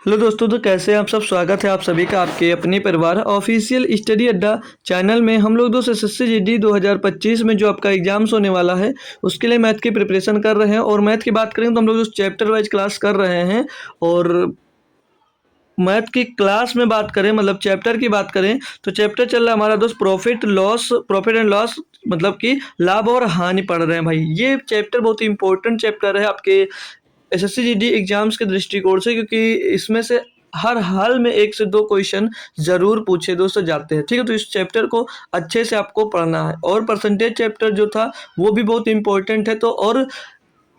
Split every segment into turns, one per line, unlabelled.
Hello दोस्तों, तो कैसे हैं आप सब। स्वागत है आप सभी का आपके अपने परिवार ऑफिशियल स्टडी अड्डा चैनल में। हम लोग दोस्त एसएससी जीडी 2025 में जो आपका एग्जाम्स होने वाला है उसके लिए मैथ की प्रिपरेशन कर रहे हैं। और मैथ की बात करें तो हम लोग उस चैप्टर वाइज क्लास कर रहे हैं। और मैथ की क्लास में बात करें, मतलब चैप्टर की बात करें, तो चैप्टर चल रहा है हमारा दोस्त प्रॉफिट एंड लॉस, मतलब कि लाभ और हानि पढ़ रहे हैं भाई। ये चैप्टर बहुत ही इंपॉर्टेंट चैप्टर है आपके एसएससी जीडी एग्जाम्स के दृष्टिकोण से, क्योंकि इसमें से हर हाल में 1 से 2 क्वेश्चन जरूर पूछे दोस्तों जाते हैं। ठीक है, तो इस चैप्टर को अच्छे से आपको पढ़ना है। और परसेंटेज चैप्टर जो था वो भी बहुत इंपॉर्टेंट है। तो और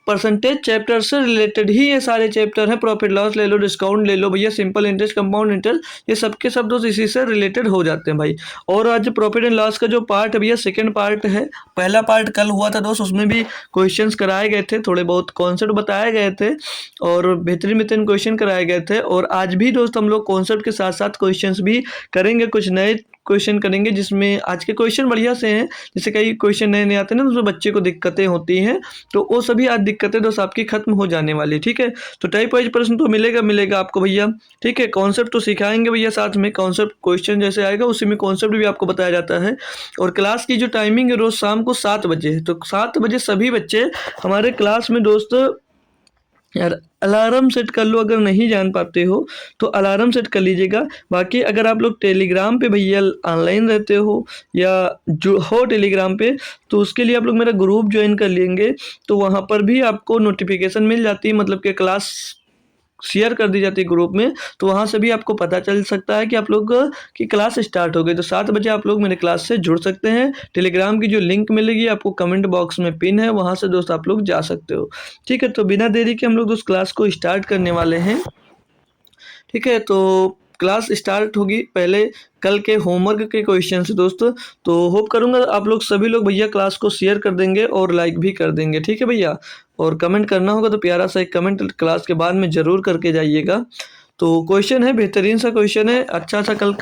परसेंटेज चैप्टर से रिलेटेड ही ये सारे चैप्टर हैं। प्रॉफिट लॉस ले लो, डिस्काउंट ले लो भैया, सिंपल इंटरेस्ट, कंपाउंड इंटरेस्ट, ये सबके सब दोस्त इसी से रिलेटेड हो जाते हैं भाई। और आज प्रॉफिट एंड लॉस का जो पार्ट है भैया सेकंड पार्ट है। पहला पार्ट कल हुआ था दोस्त, उसमें भी क्वेश्चंस कराए गए थे, थोड़े बहुत कॉन्सेप्ट बताए गए थे और बेहतरीन बेहतरीन क्वेश्चन कराए गए थे। और आज भी दोस्त हम लोग कॉन्सेप्ट के साथ साथ क्वेश्चंस भी करेंगे, कुछ नए क्वेश्चन करेंगे, जिसमें आज के क्वेश्चन बढ़िया से हैं। जैसे कई क्वेश्चन नए नए आते हैं ना, तो उसमें बच्चे को दिक्कतें होती हैं, तो वो सभी आज दिक्कतें दोस्त आपकी खत्म हो जाने वाली। ठीक है, तो टाइप वाइज प्रश्न तो मिलेगा आपको भैया। ठीक है, कॉन्सेप्ट तो सिखाएंगे भैया, साथ में कॉन्सेप्ट क्वेश्चन जैसे आएगा उसी में कॉन्सेप्ट भी आपको बताया जाता है। और क्लास की जो टाइमिंग है रोज शाम को 7 बजे है, तो 7 बजे सभी बच्चे हमारे क्लास में दोस्त यार अलार्म सेट कर लो। अगर नहीं जान पाते हो तो अलार्म सेट कर लीजिएगा। बाकी अगर आप लोग टेलीग्राम पे भैया ऑनलाइन रहते हो या जो हो टेलीग्राम पे, तो उसके लिए आप लोग मेरा ग्रुप ज्वाइन कर लेंगे, तो वहाँ पर भी आपको नोटिफिकेशन मिल जाती है, मतलब कि क्लास शेयर कर दी जाती है ग्रुप में, तो वहाँ से भी आपको पता चल सकता है कि आप लोग की क्लास स्टार्ट हो गई। तो 7 बजे आप लोग मेरे क्लास से जुड़ सकते हैं। टेलीग्राम की जो लिंक मिलेगी आपको कमेंट बॉक्स में पिन है, वहाँ से दोस्त आप लोग जा सकते हो। ठीक है, तो बिना देरी के हम लोग दोस्त क्लास को स्टार्ट करने वाले हैं। ठीक है, तो क्लास स्टार्ट होगी। पहले कल के होमवर्क के क्वेश्चन से दोस्तों, तो होप करूंगा आप लोग सभी लोग भैया क्लास को शेयर कर देंगे और लाइक भी कर देंगे। ठीक है भैया, और कमेंट करना होगा तो प्यारा सा एक कमेंट क्लास के बाद में ज़रूर करके जाइएगा। तो क्वेश्चन है, बेहतरीन सा क्वेश्चन है, अच्छा सा कल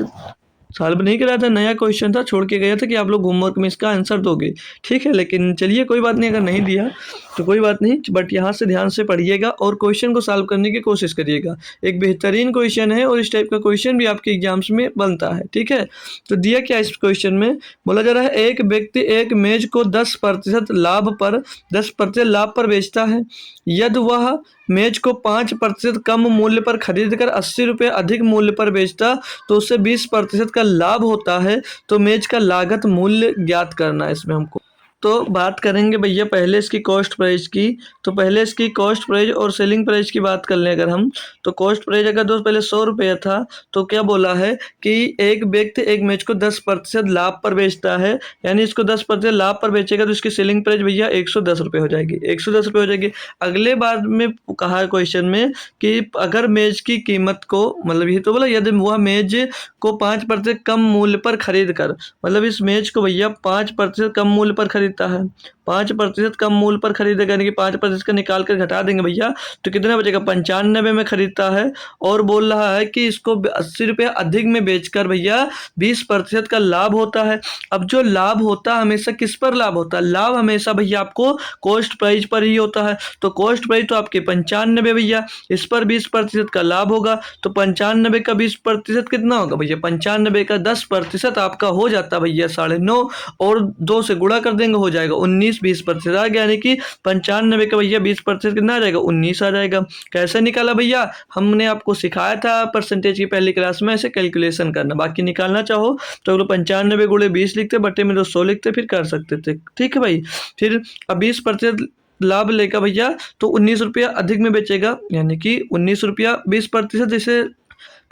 सॉल्व नहीं कराया था, नया क्वेश्चन था, छोड़ के गया था कि आप लोग होमवर्क में इसका आंसर दोगे। ठीक है, लेकिन चलिए कोई बात नहीं, अगर नहीं दिया तो कोई बात नहीं, बट यहाँ से ध्यान से पढ़िएगा और क्वेश्चन को सॉल्व करने की कोशिश करिएगा। एक बेहतरीन क्वेश्चन है और इस टाइप का क्वेश्चन भी आपके एग्जाम्स में बनता है। ठीक है, तो दिया क्या इस क्वेश्चन में, बोला जा रहा है एक व्यक्ति एक मेज को 10% लाभ पर बेचता है। यदि वह मेज को 5% कम मूल्य पर खरीदकर 80 रुपये अधिक मूल्य पर बेचता तो उससे 20% का लाभ होता है। तो मेज का लागत मूल्य ज्ञात करना है इसमें हमको। तो बात करेंगे भैया पहले इसकी कॉस्ट प्राइस की। तो पहले इसकी कॉस्ट प्राइस और सेलिंग प्राइस की बात कर लें अगर हम, तो कॉस्ट प्राइस अगर दोस्त पहले 100 रुपये था, तो क्या बोला है कि एक व्यक्ति एक मेज को 10% लाभ पर बेचता है, यानी इसको 10% लाभ पर बेचेगा तो इसकी सेलिंग प्राइस भैया 110 रुपये हो जाएगी। 110 रुपये हो जाएगी। अगले बार में कहा है क्वेश्चन में कि अगर मेज की कीमत को, मतलब ये तो बोला यदि वह मेज को 5% कम मूल्य पर खरीद कर, मतलब इस मेज को भैया 5% कम मूल्य पर खरीदता है, 5% कम मूल्य पर खरीदेगा, यानी कि 5% का निकाल कर घटा देंगे भैया, तो कितना बचेगा, 95 में खरीदता है। और बोल रहा है कि इसको 80 रुपये अधिक में बेचकर भैया 20% का लाभ होता है। अब जो लाभ होता है हमेशा किस पर लाभ होता है, लाभ हमेशा भैया आपको कॉस्ट प्राइस पर ही होता है। तो कॉस्ट प्राइस तो आपके 95 भैया, इस पर 20% का लाभ होगा, तो 95 का 20% कितना होगा भैया, 95 का 10% आपका हो जाता है भैया 9.5, और 2 से गुणा कर देंगे हो जाएगा 19, 20% आ गया, यानी कि 95 का भैया 20% कितना आ जाएगा, 19 आ जाएगा। कैसे निकाला भैया, हमने आपको सिखाया था परसेंटेज की पहली क्लास में ऐसे कैलकुलेशन करना। बाकी निकालना चाहो तो अगर 95 गुणे 20 लिखते, बटे में 100 लिखते, फिर कर सकते थे। ठीक है भाई, फिर अब 20% लाभ लेगा भैया तो 19 रुपया अधिक में बेचेगा, यानी कि 19 रुपया 20%, जैसे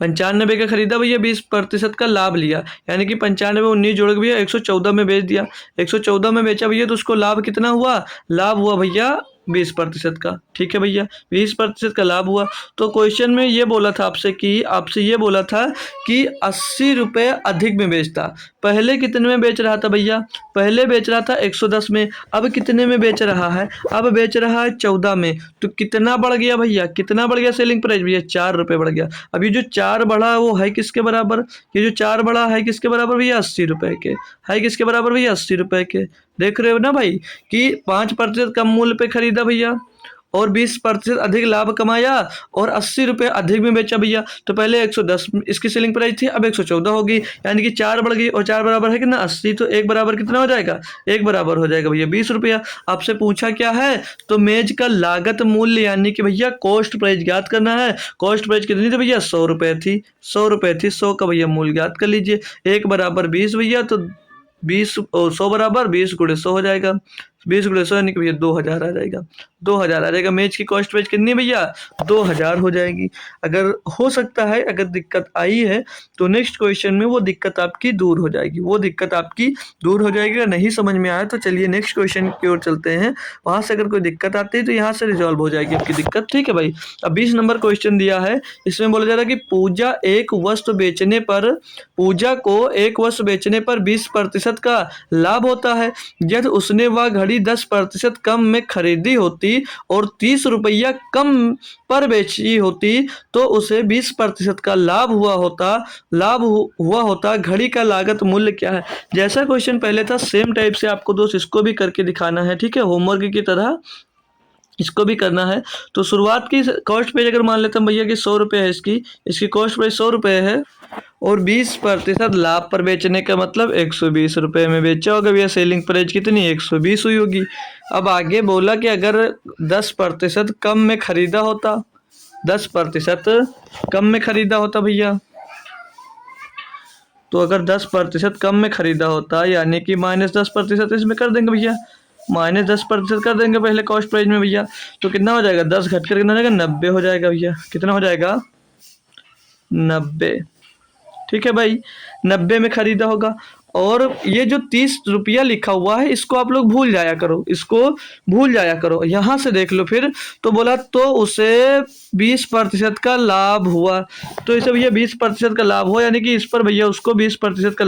95 का खरीदा भैया, 20% का लाभ लिया, यानी कि 95 19 जोड़ के भैया 114 में बेच दिया। 114 में बेचा भैया तो उसको लाभ कितना हुआ, लाभ हुआ भैया 20% का। ठीक है भैया, 20% का लाभ हुआ। तो क्वेश्चन में ये बोला था आपसे ये बोला था कि 80 रुपये अधिक में बेचता। पहले कितने में बेच रहा था भैया, पहले बेच रहा था 110 में, अब कितने में बेच रहा है, अब बेच रहा है 14 में। तो कितना बढ़ गया भैया, कितना बढ़ गया सेलिंग प्राइस भैया, 4 रुपये बढ़ गया। अब ये जो 4 बढ़ा वो है किसके बराबर, ये जो 4 बढ़ा है किसके बराबर भैया, 80 रुपये के। है किसके बराबर भैया, 80 रुपये के। देख रहे हो ना भाई कि 5% कम मूल्य पे खरीदा भैया, और 20% अधिक लाभ कमाया और 80 रुपये अधिक में बेचा भैया। तो पहले 110 इसकी सेलिंग प्राइस थी, अब 114 होगी, यानी कि 4 बढ़ गई और 4 बराबर है कितना 80, तो 1 बराबर कितना हो जाएगा, 1 बराबर हो जाएगा भैया 20 रुपया। आपसे पूछा क्या है, तो मेज का लागत मूल्य यानी कि भैया कॉस्ट प्राइस ज्ञात करना है। कॉस्ट प्राइस कितनी थी भैया, 100 रुपये थी, 100 रुपये थी, 100 का भैया मूल्य ज्ञात कर लीजिए। 1 बराबर 20 भैया, तो 20 और 100 बराबर 20 गुणे 100 हो जाएगा, 20 गुणे 100 यानी कि भैया 2000 आ जाएगा, 2000 आ जाएगा। मेज की कॉस्ट प्राइस कितनी भैया, 2000 हो जाएगी। अगर हो सकता है अगर दिक्कत आई है तो नेक्स्ट क्वेश्चन में वो दिक्कत आपकी दूर हो जाएगी, वो दिक्कत आपकी दूर हो जाएगी। अगर नहीं समझ में आया तो चलिए नेक्स्ट क्वेश्चन की ओर चलते हैं, वहाँ से अगर कोई दिक्कत आती है तो यहाँ से रिजॉल्व हो जाएगी आपकी दिक्कत, ठीक है भाई। अब 20 नंबर क्वेश्चन दिया है, इसमें बोला जा रहा है कि पूजा को एक वस्तु बेचने पर 20% का लाभ होता है। यदि उसने वह घड़ी 10% कम में खरीदी होती और 30 रुपया कम पर बेची होती तो उसे 20% का लाभ हुआ होता। घड़ी का लागत मूल्य क्या है। जैसा क्वेश्चन पहले था सेम टाइप से आपको दोस्त इसको भी करके दिखाना है, ठीक है, होमवर्क की तरह इसको भी करना है। तो शुरुआत की कॉस्ट प्राइस अगर मान लेते हैं भैया कि 100 रुपये है, इसकी कॉस्ट प्राइस 100 रुपये है और 20% लाभ पर बेचने का मतलब 120 रुपये में बेचा होगा भैया। सेलिंग प्राइस कितनी 120 हुई होगी। अब आगे बोला कि अगर 10% कम में खरीदा होता, 10% कम में खरीदा होता भैया, तो अगर 10% कम में खरीदा होता यानी कि -10% इसमें कर देंगे भैया, -10% कर देंगे पहले कॉस्ट प्राइस में भैया, तो कितना हो जाएगा 10 घट कर कितना हो जाएगा 90 हो जाएगा भैया। कितना हो जाएगा 90, ठीक है भाई, 90 में खरीदा होगा। और ये जो 30 रुपया लिखा हुआ है इसको आप लोग भूल जाया करो, इसको भूल जाया करो। यहाँ से देख लो फिर, तो बोला तो उसे 20% का लाभ हुआ, तो इसे भैया 20% का लाभ हुआ यानी कि इस पर भैया उसको 20% का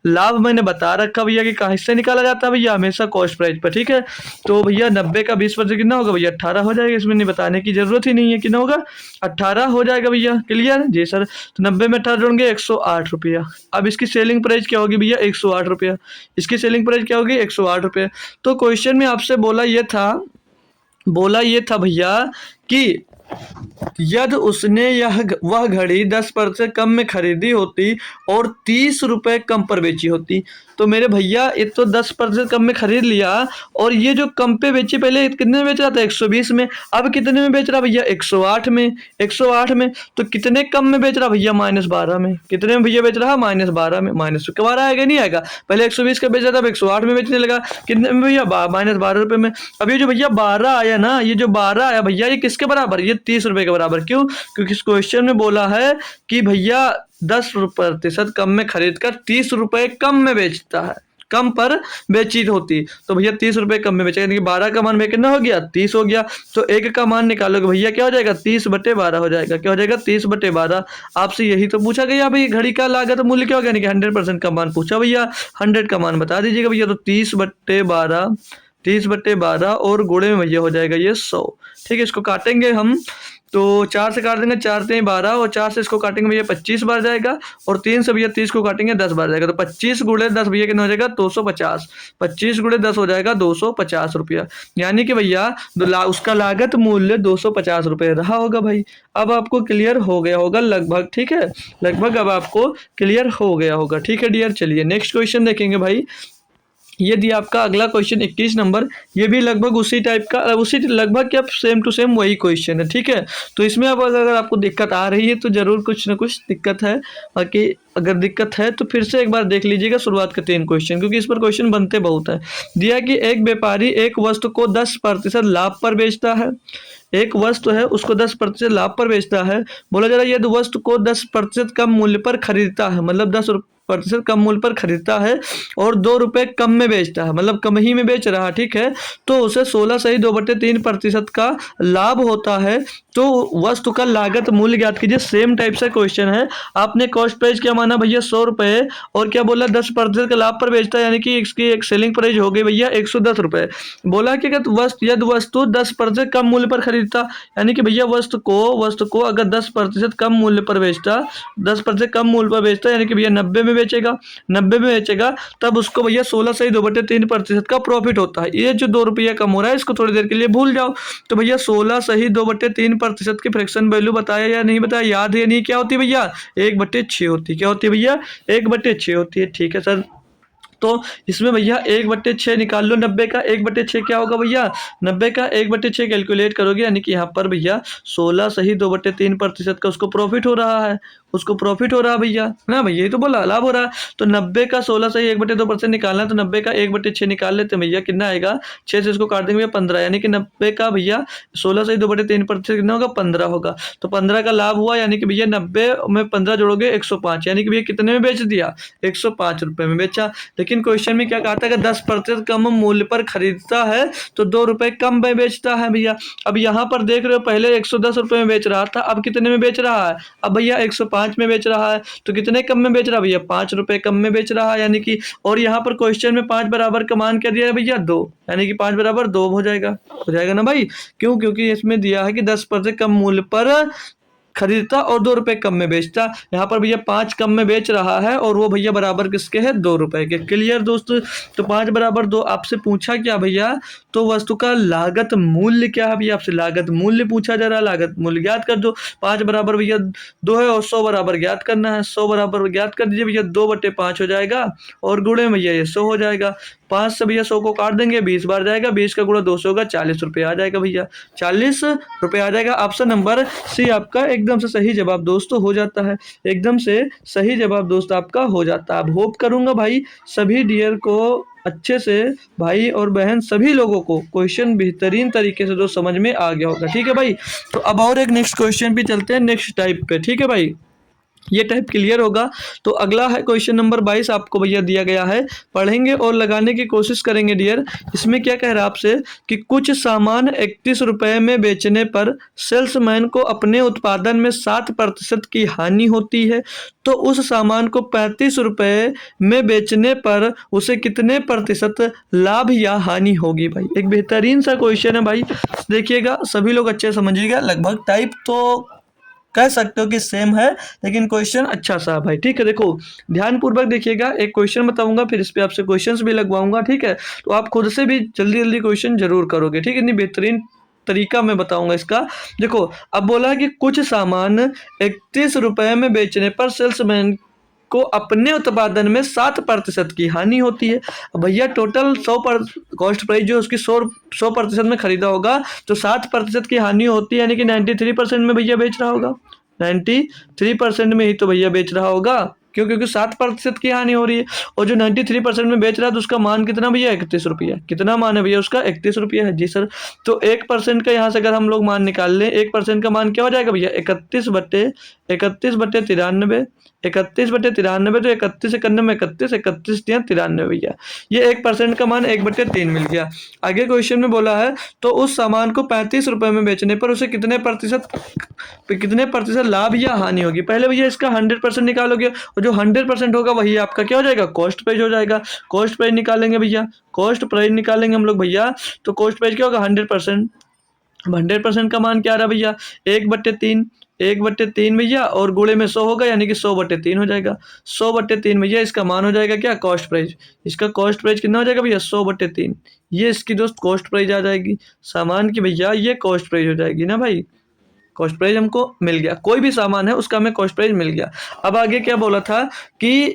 लाभ मैंने बता रखा भैया कि कहाँ से निकाला जाता है भैया, हमेशा कॉस्ट प्राइस पर, ठीक है। तो भैया 90 का 20% कितना होगा भैया 18 हो जाएगा, इसमें नहीं बताने की जरूरत ही नहीं है, कितना होगा 18 हो जाएगा भैया। क्लियर जी सर। तो 90 में 18 जोड़ेंगे 108 रुपया। अब इसकी सेलिंग प्राइस क्या होगी भैया 108 रुपया, इसकी सेलिंग प्राइस क्या होगी 108 रुपये। तो क्वेश्चन में आपसे बोला ये था भैया कि यदि उसने वह घड़ी 10% कम में खरीदी होती और 30 रुपये कम पर बेची होती, तो मेरे भैया ये तो 10% कम में खरीद लिया और ये जो कम पे बेची, पहले कितने में बेच रहा था 120 में, अब कितने में बेच रहा भैया 108 में, तो कितने कम में बेच रहा भैया -12 में, कितने में भैया बेच रहा -12 में, -12 आएगा नहीं आएगा, पहले 120 का बेच रहा था अब 108 में बेचने लगा, कितने में भैया -12 रुपये में। अब ये जो भैया 12 आया ना, ये जो 12 आया भैया ये किसके बराबर, ये 30 रुपये के बराबर। क्यों, क्योंकि इस क्वेश्चन में बोला है कि भैया 10% कम में खरीद कर 30 रुपये कम में बेचता है, कम पर बेची होती, तो भैया 30 रुपये कम में बेचेगा, यानी कि 12 का मान में कितना हो गया 30 हो गया। तो एक का मान निकालोगे भैया क्या हो जाएगा 30/12 हो जाएगा, क्या हो जाएगा 30/12। आपसे यही तो पूछा गया भाई, घड़ी का लागत मूल्य क्या हो गया, यानी कि 100% का मान पूछा भैया, 100 का मान बता दीजिएगा भैया। तो 30/12 और गुणे में भैया हो जाएगा ये 100, ठीक है। इसको काटेंगे हम, तो 4 से काट देंगे, 4 से 12 और 4 से इसको काटेंगे भैया 25 बार जाएगा और 3 से भैया 30 को काटेंगे 10 बार जाएगा, तो 25 गुणे 10 भैया कितना हो जाएगा 250, 25 गुणे 10 हो जाएगा 250 रुपया, यानी कि भैया उसका लागत मूल्य 250 रुपये रहा होगा भाई। अब आपको क्लियर हो गया होगा लगभग, ठीक है, लगभग अब आपको क्लियर हो गया होगा, ठीक है डियर। चलिए नेक्स्ट क्वेश्चन देखेंगे भाई। ये दिया आपका अगला क्वेश्चन 21 नंबर, ये भी लगभग उसी टाइप का, उसी लगभग क्या सेम टू सेम वही क्वेश्चन है, ठीक है। तो इसमें अब अगर आपको दिक्कत आ रही है तो ज़रूर कुछ ना कुछ दिक्कत है, बाकी अगर दिक्कत है तो फिर से एक बार देख लीजिएगा शुरुआत के 3 क्वेश्चन, क्योंकि इस पर क्वेश्चन बनते बहुत हैं। दिया कि एक व्यापारी एक वस्तु को 10% लाभ पर बेचता है, एक वस्तु है उसको 10% लाभ पर बेचता है। बोला जा रहा है यदि वस्तु को 10% कम मूल्य पर खरीदता है, मतलब 10% कम मूल्य पर खरीदता है और 2 रुपये कम में बेचता है, मतलब कम ही में बेच रहा है, ठीक है, तो उसे 16 सही 2/3% का लाभ होता है। तो वस्तु का लागत मूल्य ज्ञात कीजिए। सेम टाइप से क्वेश्चन है, आपने कॉस्ट प्राइस क्या माना भैया 100 रुपये और क्या बोला 10% का लाभ पर बेचता है, यानी कि इसकी एक सेलिंग प्राइस हो गई भैया 110 रुपये। बोला कि यदि वस्तु 10% कम मूल्य पर खरीदता, यानी कि भैया वस्तु को अगर 10% कम मूल्य पर बेचता, 10% कम मूल्य पर बेचता, यानी कि भैया 90 में बेचेगा, 90 में बेचेगा, तब उसको भैया 16 सही 2/3% का प्रॉफिट होता है। ये जो 2 रुपया कम हो रहा है इसको थोड़ी देर के लिए भूल जाओ। तो भैया 16 सही 2/3% की फ्रैक्शन वैल्यू बताया या नहीं बताया, याद है नहीं, क्या होती है भैया 1/6 होती है। क्या होती है भैया 1/6 होती है। ठीक है सर, तो इसमें भैया 1/6 निकाल लो, 90 का 1/6 क्या होगा भैया, 90 का 1/6 कैलकुलेट करोगे, यानी कि यहाँ पर भैया 16 सही 2/3% का उसको प्रॉफिट हो रहा है, उसको प्रॉफिट हो रहा है भैया, है ना भैया, यही तो बोला लाभ हो रहा है। तो 90 का 16 सही 1/2% निकालना है, तो 90 का 1/6 निकाल लेते हैं भैया, कितना आएगा, 6 से इसको काट देंगे भैया 15, यानी कि 90 का भैया 16 सही 2/3% कितना होगा, 15 होगा। तो 15 का लाभ हुआ, यानी कि भैया 90 में 15 जोड़ोगे 105, यानी कि भैया कितने में बेच दिया, 105 रुपये में बेचा। लेकिन क्वेश्चन में क्या कहा था कि 10% कम मूल्य पर खरीदता है तो 2 रुपये कम में बेचता है भैया। अब यहाँ पर देख रहे हो पहले 110 रुपये में बेच रहा था, अब कितने में बेच रहा है, अब भैया 105 में बेच रहा है। तो कितने कम में बेच रहा है भैया, 5 रुपये कम में बेच रहा है, यानी कि, और यहाँ पर क्वेश्चन में 5 बराबर का मान क्या दिया है भैया 2, यानी कि 5 बराबर 2 हो जाएगा ना भाई। क्यों, क्योंकि इसमें दिया है कि 10% कम मूल्य पर खरीदता और 2 रुपये कम में बेचता। यहाँ पर भैया 5 कम में बेच रहा है और वो भैया बराबर किसके है, 2 रुपये के। क्लियर दोस्तों, तो 5 बराबर 2 आपसे पूछा क्या भैया, तो वस्तु का लागत मूल्य क्या है भैया, आपसे लागत मूल्य पूछा जा रहा है, लागत मूल्य ज्ञात कर दो। 5 बराबर भैया 2 है और 100 बराबर ज्ञात करना है, 100 बराबर ज्ञात कर दीजिए भैया, 2/5 हो जाएगा और गुणे भैया ये 100 हो जाएगा। 5 से भैया 100 को काट देंगे, 20 बार जाएगा, 20 का गुणा 200 होगा, 40 रुपये आ जाएगा भैया, 40 रुपये आ जाएगा। ऑप्शन नंबर सी आपका एकदम से सही जवाब दोस्तों हो जाता है, एकदम से सही जवाब दोस्त आपका हो जाता है। अब होप करूंगा भाई सभी डियर को अच्छे से, भाई और बहन सभी लोगों को क्वेश्चन बेहतरीन तरीके से दोस्त समझ में आ गया होगा। ठीक है भाई, तो अब और एक नेक्स्ट क्वेश्चन पे चलते हैं, नेक्स्ट टाइप पे। ठीक है भाई, ये टाइप क्लियर होगा। तो अगला है क्वेश्चन नंबर 22 आपको भैया दिया गया है, पढ़ेंगे और लगाने की कोशिश करेंगे डियर। इसमें क्या कह रहा है आपसे कि कुछ सामान 31 रुपये में बेचने पर सेल्समैन को अपने उत्पादन में 7% की हानि होती है, तो उस सामान को 35 रुपये में बेचने पर उसे कितने प्रतिशत लाभ या हानि होगी। भाई एक बेहतरीन सा क्वेश्चन है भाई, देखिएगा सभी लोग अच्छे समझिएगा। लगभग टाइप तो कह सकते हो कि सेम है, लेकिन क्वेश्चन अच्छा सा है भाई। ठीक है, देखो ध्यानपूर्वक देखिएगा, एक क्वेश्चन बताऊंगा फिर इस पे आपसे क्वेश्चंस भी लगवाऊंगा। ठीक है, तो आप खुद से भी जल्दी जल्दी क्वेश्चन जरूर करोगे। ठीक है, इतनी बेहतरीन तरीका मैं बताऊंगा इसका। देखो अब बोला है कि कुछ सामान 31 रुपये में बेचने पर सेल्समैन को अपने उत्पादन में 7% की हानि होती है। अब भैया टोटल 100 पर कॉस्ट प्राइस जो उसकी 100% में खरीदा होगा, तो 7% की हानि होती है, यानी कि 93% में भैया बेच रहा होगा, 93% में ही तो भैया बेच रहा होगा। क्यों, क्योंकि 7% की हानि हो रही है, और जो 93% में बेच रहा है तो उसका मान कितना भैया 31 रुपया, कितना मान है भैया उसका 31 रुपया है। जी सर, तो 1% का यहाँ से अगर हम लोग मान निकाल लें, 1% का मान क्या हो जाएगा भैया 31/93, 31/93, तो 31 इक्यानवे में 31, 31 भैया, ये 1% का मान 1/3 मिल गया। आगे क्वेश्चन में बोला है तो उस सामान को 35 रुपये में बेचने पर उसे कितने प्रतिशत लाभ या हानि होगी। पहले भैया इसका 100% निकालोगे, और जो 100% होगा वही आपका क्या हो जाएगा, कॉस्ट प्राइस हो जाएगा। कॉस्ट प्राइस निकालेंगे भैया, कॉस्ट प्राइस निकालेंगे हम लोग भैया, तो कॉस्ट प्राइस क्या होगा 100%। 100% का मान क्या आ रहा भैया 1/3, 1/3 भैया, और गुणे में 100 होगा, यानी कि 100/3 हो जाएगा। 100/3 भैया इसका मान हो जाएगा क्या, कॉस्ट प्राइस। इसका कॉस्ट प्राइस कितना हो जाएगा भैया 100/3, ये इसकी दोस्त कॉस्ट प्राइस आ जाएगी सामान की भैया, ये कॉस्ट प्राइस हो जाएगी ना भाई। कॉस्ट प्राइस हमको मिल गया, कोई भी सामान है उसका हमें कॉस्ट प्राइस मिल गया। अब आगे क्या बोला था कि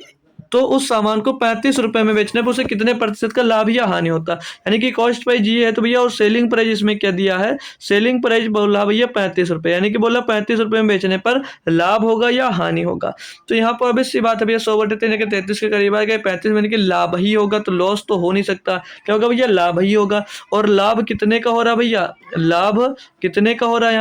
तो उस सामान को 35 रुपये में बेचने पर उसे कितने प्रतिशत का लाभ या हानि होता है, यानी कि कॉस्ट प्राइस ये है तो भैया, और सेलिंग प्राइस इसमें क्या दिया है, सेलिंग प्राइस बोला भैया 35 रुपये, यानी कि बोला 35 रुपये में बेचने पर लाभ होगा या हानि होगा। तो यहाँ पर अभी सी बात है भैया 100/3 33 के करीब आ गए, 35 में कि लाभ ही होगा, तो लॉस तो हो नहीं सकता, क्या होगा भैया लाभ ही होगा। और लाभ कितने का हो रहा भैया, लाभ कितने का हो रहा है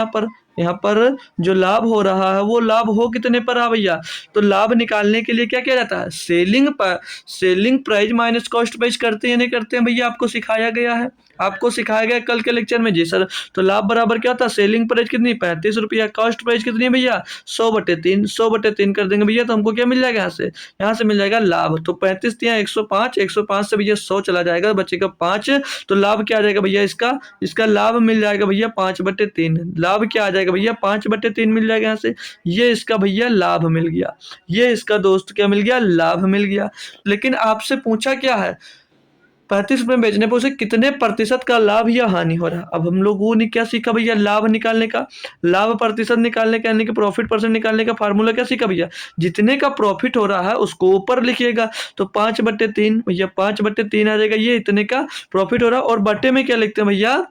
यहाँ पर जो लाभ हो रहा है वो लाभ हो कितने पर आ भैया, तो लाभ निकालने के लिए क्या किया जाता है, selling price minus cost price करते हैं नहीं करते हैं भैया, आपको सिखाया गया है। आपको सिखाया गया कल के लेक्चर में। जी सर। तो लाभ बराबर क्या होता है, सेलिंग प्राइस कितनी 35 रुपया, कॉस्ट प्राइस कितनी है भैया 100/3, 100/3 कर देंगे भैया तो हमको क्या मिल जाएगा, यहाँ से मिल जाएगा लाभ। तो 35 दिया 105, 105 से भैया 100 चला जाएगा, बचेगा 5। तो लाभ क्या आ जाएगा भैया, इसका लाभ मिल जाएगा भैया 5/3। लाभ क्या आ जाएगा भैया 5/3 मिल जाएगा यहाँ से। ये इसका भैया लाभ मिल गया, ये इसका दोस्त क्या मिल गया, लाभ मिल गया। लेकिन आपसे पूछा क्या है, 35 रुपये में बेचने पर उसे कितने प्रतिशत का लाभ या हानि हो रहा है। अब हम लोगों ने क्या सीखा भैया, लाभ निकालने का, लाभ प्रतिशत निकालने का, यानी कि प्रॉफिट परसेंट निकालने का फार्मूला क्या सीखा भैया, जितने का प्रॉफिट हो रहा है उसको ऊपर लिखिएगा। तो 5/3 भैया 5/3 आ जाएगा, ये इतने का प्रॉफिट हो रहा है। और बट्टे में क्या लिखते हैं भैया,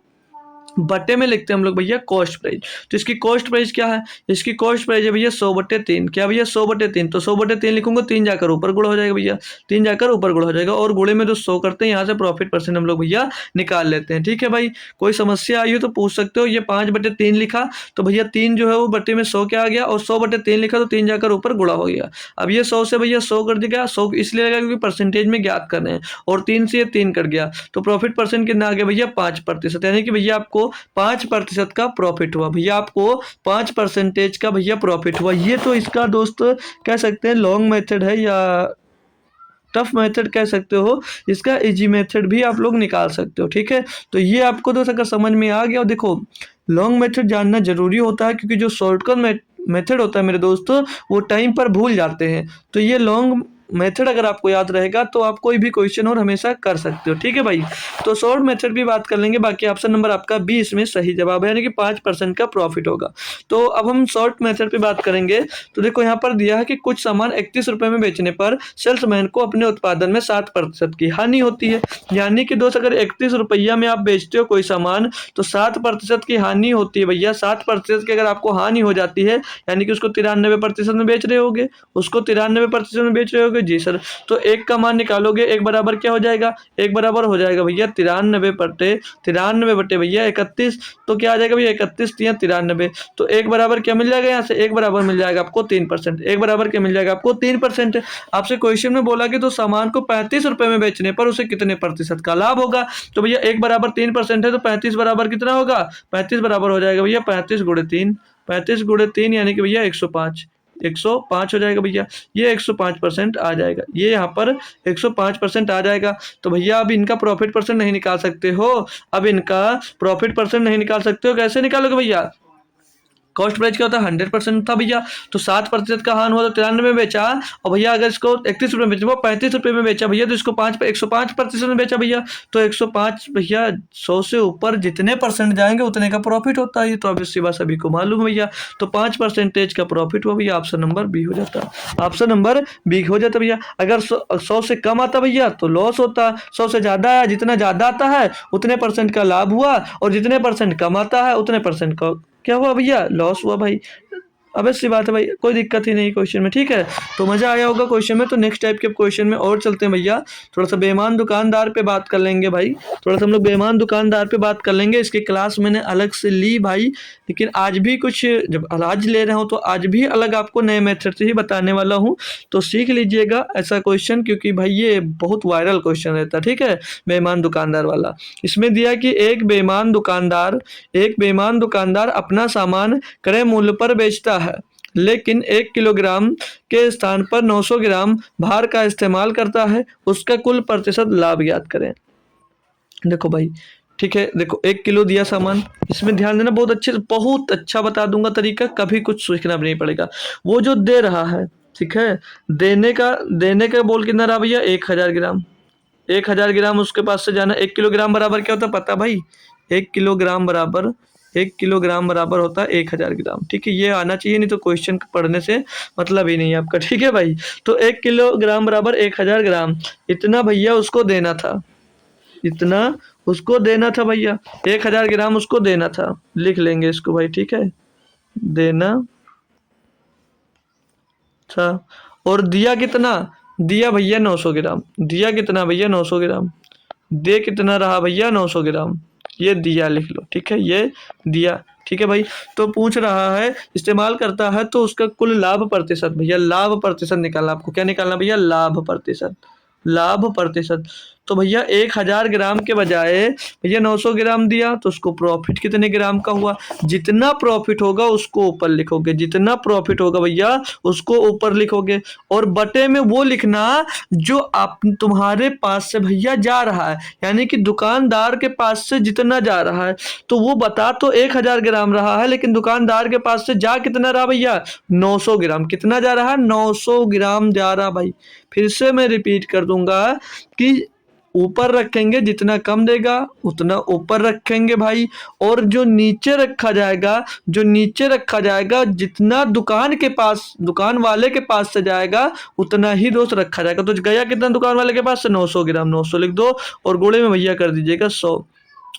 बट्टे में लिखते हैं हम लोग भैया कॉस्ट प्राइस। तो इसकी कॉस्ट प्राइस क्या है, इसकी कॉस्ट प्राइस है भैया 100/3। क्या भैया 100/3, तो 100/3 लिखूंगा, 3 जाकर ऊपर गुणा हो जाएगा भैया, 3 जाकर ऊपर गुणा हो जाएगा। और गुणे में जो 100 करते हैं यहाँ से प्रॉफिट परसेंट हम लोग भैया निकाल लेते हैं। ठीक है भाई, कोई समस्या आई हो तो पूछ सकते हो। ये 5/3 लिखा तो भैया 3 जो है वो बट्टे में 100 क्या आ गया, और 100/3 लिखा तो 3 जाकर ऊपर गुणा हो गया। अब ये 100 से भैया 100 कर दिया, 100 इसलिए लगा क्योंकि परसेंटेज में ज्ञात कर रहे हैं, और 3 से ये 3 कट गया। तो प्रॉफिट परसेंट कितना आ गया भैया 5%, यानी कि भैया आपको 5% का प्रॉफिट हुआ भैया, आपको 5% का भैया प्रॉफिट हुआ। ये तो इसका दोस्त कह सकते हैं लॉन्ग मेथड है या टफ मेथड कह सकते हो, इसका इजी मेथड भी आप लोग निकाल सकते हो। ठीक है, तो ये आपको दोस्त अगर समझ में आ गया, और देखो लॉन्ग मेथड जानना जरूरी होता है, क्योंकि जो शॉर्टकट मेथड होता है मेरे दोस्तों वो टाइम पर भूल जाते हैं। तो ये लॉन्ग मेथड अगर आपको याद रहेगा तो आप कोई भी क्वेश्चन और हमेशा कर सकते हो। ठीक है भाई, तो शॉर्ट मेथड भी बात कर लेंगे। बाकी ऑप्शन नंबर आपका 20 में सही जवाब है, यानी कि 5% का प्रॉफिट होगा। तो अब हम शॉर्ट मेथड पे बात करेंगे। तो देखो यहाँ पर दिया है कि कुछ सामान 31 रुपये में बेचने पर सेल्समैन को अपने उत्पादन में 7% की हानि होती है। यानी कि दोस्त अगर 31 रुपया में आप बेचते हो कोई सामान तो 7% की हानि होती है भैया। 7% की अगर आपको हानि हो जाती है, यानी कि उसको 93% में बेच रहे होगे, उसको 93% में बेच रहे होगे। जी सर। तो एक का मान निकालोगे, एक बराबर क्या हो जाएगा, एक बराबर हो जाएगा भैया 93/93 भैया 31। तो क्या आ जाएगा भैया 31 या 93। तो एक बराबर क्या मिल जाएगा, यहाँ से एक बराबर मिल जाएगा आपको 3%। एक बराबर क्या मिल जाएगा आपको 3%। आपसे क्वेश्चन में बोला कि तो सामान को 35 रुपये में बेचने पर उसे कितने प्रतिशत का लाभ होगा। तो भैया एक बराबर 3% है, तो 35 बराबर कितना होगा, 35 बराबर हो जाएगा भैया 35 गुणे 3, 35 गुणे 3 यानी कि भैया 105, 105 हो जाएगा भैया। ये 105% आ जाएगा, ये यहाँ पर 105% आ जाएगा। तो भैया अब इनका प्रॉफिट परसेंट नहीं निकाल सकते हो, अब इनका प्रॉफिट परसेंट नहीं निकाल सकते हो, कैसे निकालोगे भैया, कॉस्ट प्राइस क्या होता है 100% था भैया। तो 7% का हान हुआ तो 93 में बेचा, और भैया अगर इसको 31 रुपये में बेचा, वो 35 रुपये में बेचा भैया, तो इसको 105% में बेचा भैया। तो 105 भैया 100 से ऊपर जितने परसेंट जाएंगे उतने का प्रॉफिट होता है, ये तो ऑब्वियस सी बात सभी को मालूम है भैया। तो 5% का प्रॉफिट हुआ भैया, ऑप्शन नंबर बी हो जाता, ऑप्शन नंबर बी हो जाता भैया। अगर 100 से कम आता भैया तो लॉस होता, 100 से ज़्यादा आया, जितना ज़्यादा आता है उतने परसेंट का लाभ हुआ, और जितने परसेंट कम आता है उतने परसेंट का क्या हुआ भैया, लॉस हुआ भाई। अब ऐसी बात है भाई, कोई दिक्कत ही नहीं क्वेश्चन में। ठीक है, तो मजा आया होगा क्वेश्चन में। तो नेक्स्ट टाइप के क्वेश्चन में और चलते हैं भैया, थोड़ा सा बेईमान दुकानदार पे बात कर लेंगे भाई, थोड़ा सा हम लोग बेईमान दुकानदार पे बात कर लेंगे। इसकी क्लास मैंने अलग से ली भाई, लेकिन आज भी कुछ, जब आज ले रहा हूँ तो आज भी अलग आपको नए मेथड से ही बताने वाला हूँ, तो सीख लीजिएगा ऐसा क्वेश्चन, क्योंकि भाई ये बहुत वायरल क्वेश्चन रहता है। ठीक है, बेईमान दुकानदार वाला। इसमें दिया कि एक बेईमान दुकानदार अपना सामान क्रय मूल्य पर बेचता है, लेकिन 1 किलोग्राम के स्थान पर 900 ग्राम भार का इस्तेमाल करता है, उसका कुल प्रतिशत लाभ ज्ञात करें। देखो भाई, ठीक है, देखो 1 किलो दिया सामान, इसमें ध्यान देना, बहुत अच्छा बता दूंगा तरीका, कभी कुछ सीखना भी नहीं पड़ेगा। वो जो दे रहा है, ठीक है, देने का बोल कितना रहा भैया 1000 ग्राम, 1000 ग्राम उसके पास से जाना। 1 किलोग्राम बराबर क्या होता है पता भाई, 1 किलोग्राम बराबर होता है 1000 ग्राम। ठीक है, ये आना चाहिए, नहीं तो क्वेश्चन पढ़ने से मतलब ही नहीं है आपका। ठीक है भाई, तो 1 किलोग्राम बराबर 1000 ग्राम, इतना भैया उसको देना था, इतना उसको देना था भैया, 1000 ग्राम उसको देना था, लिख लेंगे इसको भाई। ठीक है, देना था, और दिया कितना, दिया भैया 900 ग्राम, दिया कितना भैया 900 ग्राम, दे कितना रहा भैया 900 ग्राम, ये दिया लिख लो। ठीक है, ये दिया। ठीक है भाई, तो पूछ रहा है इस्तेमाल करता है तो उसका कुल लाभ प्रतिशत, भैया लाभ प्रतिशत निकालना, आपको क्या निकालना भैया, लाभ प्रतिशत, लाभ प्रतिशत। तो भैया 1000 ग्राम के बजाय भैया 900 ग्राम दिया, तो उसको प्रॉफिट कितने ग्राम का हुआ। जितना प्रॉफिट होगा उसको ऊपर लिखोगे, जितना प्रॉफिट होगा भैया उसको ऊपर लिखोगे, और बटे में वो लिखना जो आप तुम्हारे पास से भैया जा रहा है, यानी कि दुकानदार के पास से जितना जा रहा है। तो वो बता तो 1000 ग्राम रहा है, लेकिन दुकानदार के पास से जा कितना रहा भैया 900 ग्राम। कितना जा रहा है 900 ग्राम जा रहा भाई। फिर से मैं रिपीट कर दूंगा कि ऊपर रखेंगे, जितना कम देगा उतना ऊपर रखेंगे भाई, और जो नीचे रखा जाएगा, जो नीचे रखा जाएगा जितना दुकान के पास, दुकान वाले के पास से जाएगा उतना ही दोस्त रखा जाएगा। तो गया कितना दुकान वाले के पास से 900 ग्राम, 900 लिख दो और गुणे में भैया कर दीजिएगा 100।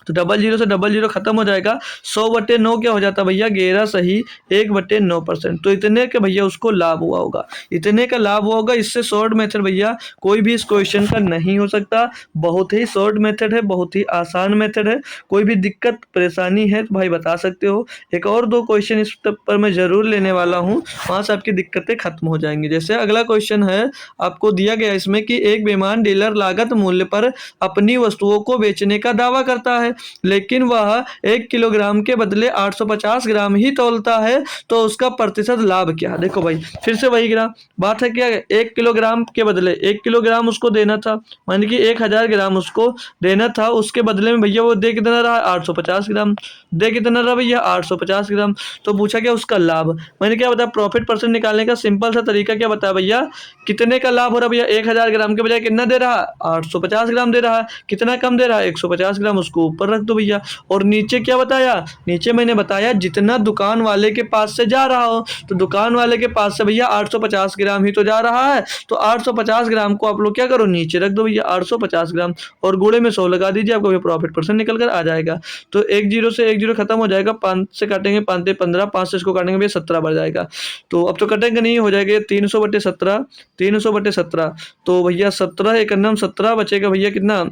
तो 00 से 00 खत्म हो जाएगा। 100/9 क्या हो जाता भैया 11 सही 1/9%। तो इतने के भैया उसको लाभ हुआ होगा, इतने का लाभ हुआ होगा। इससे शॉर्ट मेथड भैया कोई भी इस क्वेश्चन का नहीं हो सकता। बहुत ही शॉर्ट मेथड है, बहुत ही आसान मेथड है। कोई भी दिक्कत परेशानी है तो भाई बता सकते हो। एक और 2 क्वेश्चन इस पर मैं जरूर लेने वाला हूँ, वहाँ से आपकी दिक्कतें खत्म हो जाएंगी। जैसे अगला क्वेश्चन है, आपको दिया गया इसमें कि एक बेईमान डीलर लागत मूल्य पर अपनी वस्तुओं को बेचने का दावा करता है, लेकिन वह 1 किलोग्राम के बदले 850 ग्राम ही तौलता है, तो उसका प्रतिशत लाभ क्या है। देखो भाई फिर से वही ग्राम बात है, क्या 1 किलोग्राम के बदले 1 किलोग्राम उसको देना था, मान कि 1000 ग्राम उसको देना था, उसके बदले में भैया वो दे कितना रहा 850 ग्राम, दे कितना रहा भैया 850 ग्राम। तो पूछा क्या उसका लाभ, मैंने क्या बताया प्रॉफिट परसेंट निकालने का सिंपल सा तरीका क्या बताया भैया, कितने का लाभ हो रहा भैया 1000 ग्राम के बजाय कितना दे रहा है 850 ग्राम दे रहा है, कितना कम दे रहा है 150 ग्राम, उसको ऊपर रख दो भैया। और नीचे क्या बताया, नीचे मैंने बताया जितना दुकान वाले के पास से जा रहा हो, तो दुकान वाले के पास से भैया 850 ग्राम ही तो जा रहा है, तो 850 ग्राम को आप लोग क्या करो नीचे रख दो भैया 850 ग्राम, और गुणे में 100 लगा दीजिए, आपको प्रॉफिट परसेंट निकल कर आ जाएगा। तो 10 से 10 खत्म हो जाएगा, 5 से काटेंगे 5 15, 5 से इसको काटेंगे भैया 17 बढ़ जाएगा। तो अब तो कटेंगे नहीं, हो जाएगा 300/17, 300/17। तो भैया 17 एक 17 बचेगा भैया कितना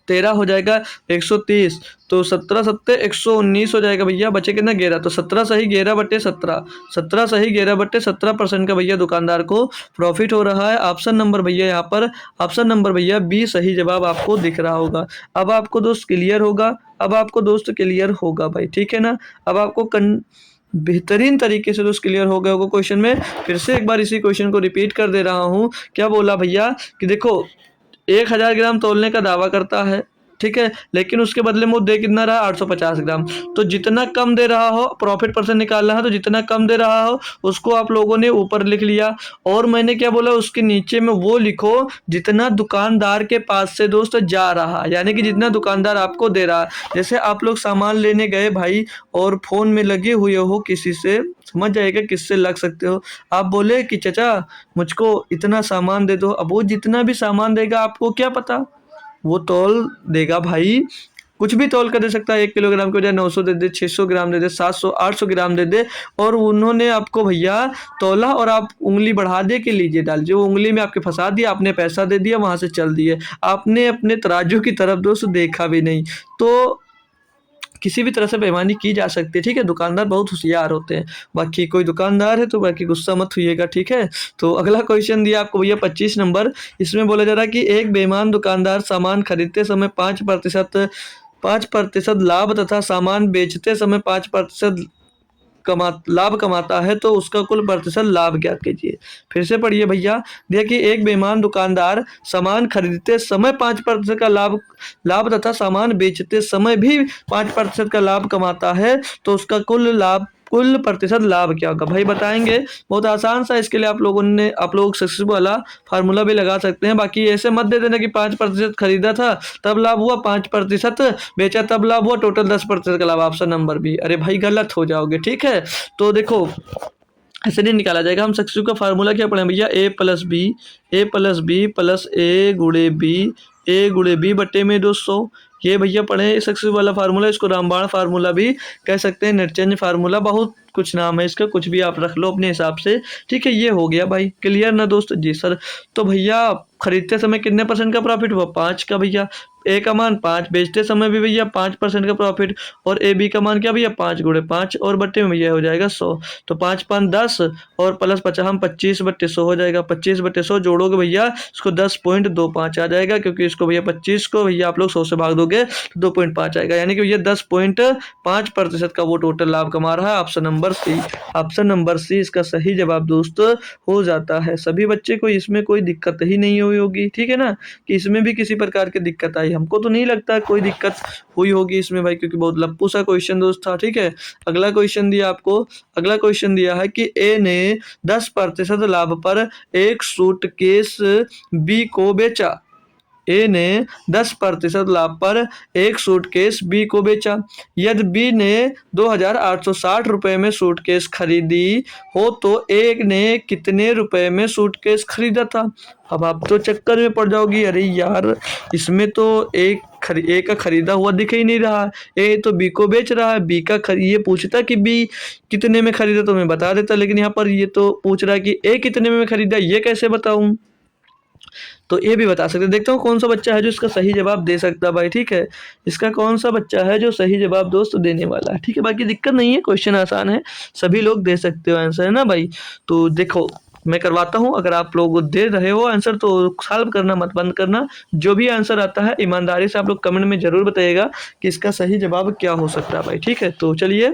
13 हो जाएगा 130, तो 17 सत्ते 119 हो जाएगा भैया, बचे कितना 11, तो 17 सही 11/17, 17 सही 11/17% का भैया दुकानदार को प्रॉफिट हो रहा है। ऑप्शन नंबर भैया यहाँ पर, ऑप्शन नंबर भैया बी सही जवाब आपको दिख रहा होगा। अब आपको दोस्त क्लियर होगा, अब आपको दोस्त क्लियर होगा भाई, ठीक है ना। अब आपको बेहतरीन तरीके से दोस्त क्लियर हो गया होगा क्वेश्चन में। फिर से एक बार इसी क्वेश्चन को रिपीट कर दे रहा हूँ। क्या बोला भैया कि देखो 1000 ग्राम तौलने का दावा करता है, ठीक है, लेकिन उसके बदले में वो दे कितना रहा 850 ग्राम। तो जितना कम दे रहा हो प्रॉफिट परसेंट निकालना है, तो जितना कम दे रहा हो उसको आप लोगों ने ऊपर लिख लिया, और मैंने क्या बोला उसके नीचे में वो लिखो जितना दुकानदार के पास से दोस्त जा रहा, यानी कि जितना दुकानदार आपको दे रहा। जैसे आप लोग सामान लेने गए भाई और फोन में लगे हुए हो किसी से, समझ जाएगा किससे लग सकते हो, आप बोले कि चाचा मुझको इतना सामान दे दो, अब वो जितना भी सामान देगा आपको क्या पता, वो तौल देगा भाई, कुछ भी तौल कर दे सकता है। 1 किलोग्राम के बजाय 900 दे दे, 600 ग्राम दे दे, 700 800 ग्राम दे दे, और उन्होंने आपको भैया तौला और आप उंगली बढ़ा दे के लीजिए डाल, जो उंगली में आपके फंसा दिया, आपने पैसा दे दिया, वहाँ से चल दिए, आपने अपने तराजू की तरफ दोस्त देखा भी नहीं। तो किसी भी तरह से बेईमानी की जा सकती है, ठीक है। दुकानदार बहुत होशियार होते हैं, बाकी कोई दुकानदार है तो बाकी गुस्सा मत होइएगा, ठीक है। तो अगला क्वेश्चन दिया आपको भैया 25 नंबर, इसमें बोला जा रहा है कि एक बेईमान दुकानदार सामान खरीदते समय 5% लाभ तथा सामान बेचते समय 5% लाभ कमाता है, तो उसका कुल प्रतिशत लाभ ज्ञात कीजिए। फिर से पढ़िए भैया, देखिए एक बेईमान दुकानदार सामान खरीदते समय 5% का लाभ तथा सामान बेचते समय भी 5% का लाभ कमाता है, तो उसका कुल प्रतिशत लाभ क्या होगा भाई बताएंगे। बहुत आसान सा, इसके लिए आप लोग सक्सेसफुल वाला फार्मूला भी लगा सकते हैं। बाकी ऐसे मत दे देना कि 5% खरीदा था तब लाभ हुआ, 5% बेचा तब लाभ हुआ, टोटल 10% का लाभ। ऑप्शन नंबर बी, अरे भाई गलत हो जाओगे, ठीक है। तो देखो ऐसे नहीं निकाला जाएगा। हम सक्सेस का फार्मूला क्या पढ़े भैया, A+B प्लस A गुणे B, A गुणे B बटे में 200, ये भैया पढ़े सक्सेस वाला फार्मूला, इसको रामबाण फार्मूला भी कह सकते हैं, नेट चेंज फार्मूला, बहुत कुछ नाम है इसका, कुछ भी आप रख लो अपने हिसाब से। ठीक है, ये हो गया भाई, क्लियर ना दोस्त? जी सर। तो भैया खरीदते समय कितने परसेंट का प्रॉफिट हुआ? 5 का भैया। ए का मान 5, बेचते समय भी भैया 5% का प्रॉफिट, और ए बी का मान क्या भैया 5 गुणे 5, और बट्टे में भैया हो जाएगा 100। तो 5 5 10 और प्लस 50 हम 25/100 हो जाएगा। 25/100 जोड़ोगे भैया इसको 10.25 आ जाएगा, क्योंकि इसको भैया 25 को भैया आप लोग 100 से भाग दोगे तो 2.5 आएगा, यानी कि भैया 10.5% का वो टोटल लाभ कमा रहा है। Option number C, option number C इसका सही जवाब दोस्त हो जाता है। सभी बच्चे को इसमें कोई दिक्कत ही नहीं हुई होगी, ठीक है ना, कि इसमें भी किसी प्रकार की दिक्कत आई, हमको तो नहीं लगता कोई दिक्कत हुई होगी इसमें भाई, क्योंकि बहुत लप्पू सा क्वेश्चन दोस्त था। ठीक है, अगला क्वेश्चन दिया आपको, अगला क्वेश्चन दिया है कि ए ने 10% लाभ पर एक सूटकेस बी को बेचा। ए ने 10% लाभ पर एक सूटकेस बी को बेचा। यदि बी ने 2,860 रुपये में सूटकेस खरीदी हो तो ए ने कितने रुपए में सूटकेस खरीदा था? अब आप तो चक्कर में पड़ जाओगी, अरे यार इसमें तो ए का खरीदा हुआ दिख ही नहीं रहा, ए तो बी को बेच रहा है, बी का ये पूछता कि बी कितने में खरीदा तो मैं बता देता, लेकिन यहाँ पर ये तो पूछ रहा है कि ए कितने में खरीदा, ये कैसे बताऊं? तो ये भी बता सकते। देखता हूँ कौन सा बच्चा है जो इसका सही जवाब दे सकता है भाई। ठीक है, इसका कौन सा बच्चा है जो सही जवाब दोस्त देने वाला है। ठीक है, बाकी दिक्कत नहीं है, क्वेश्चन आसान है, सभी लोग दे सकते हो आंसर, है ना भाई। तो देखो मैं करवाता हूँ, अगर आप लोग दे रहे हो आंसर तो सॉल्व करना मत बंद करना। जो भी आंसर आता है ईमानदारी से आप लोग कमेंट में जरूर बताइएगा कि इसका सही जवाब क्या हो सकता है भाई। ठीक है, तो चलिए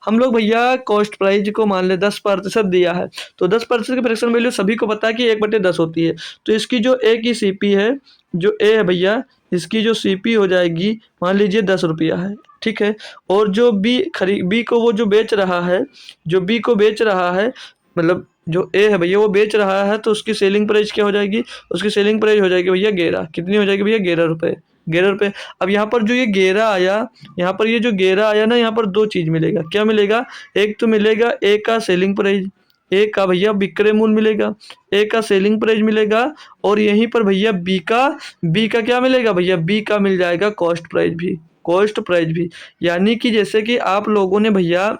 हम लोग भैया कॉस्ट प्राइस को मान ले 10% दिया है, तो 10% की फ्रैक्शन वैल्यू सभी को पता है कि 1/10 होती है। तो इसकी जो ए की सीपी है, जो ए है भैया, इसकी जो सीपी हो जाएगी मान लीजिए 10 रुपया है। ठीक है, और जो बी को वो जो बेच रहा है, जो बी को बेच रहा है, मतलब जो ए है भैया वो बेच रहा है, तो उसकी सेलिंग प्राइस क्या हो जाएगी? उसकी सेलिंग प्राइस हो जाएगी भैया 11। कितनी हो जाएगी भैया? 11 रुपये। 11 रुपये। अब यहाँ पर जो ये 11 आया, यहाँ पर ये जो 11 आया ना, यहाँ पर दो चीज़ मिलेगा। क्या मिलेगा? एक तो मिलेगा ए का सेलिंग प्राइस, ए का भैया विक्रय मूल्य मिलेगा, ए का सेलिंग प्राइस मिलेगा, और यहीं पर भैया बी का क्या मिलेगा भैया? बी का मिल जाएगा कॉस्ट प्राइस भी, कॉस्ट प्राइस भी। यानी कि जैसे कि आप लोगों ने भैया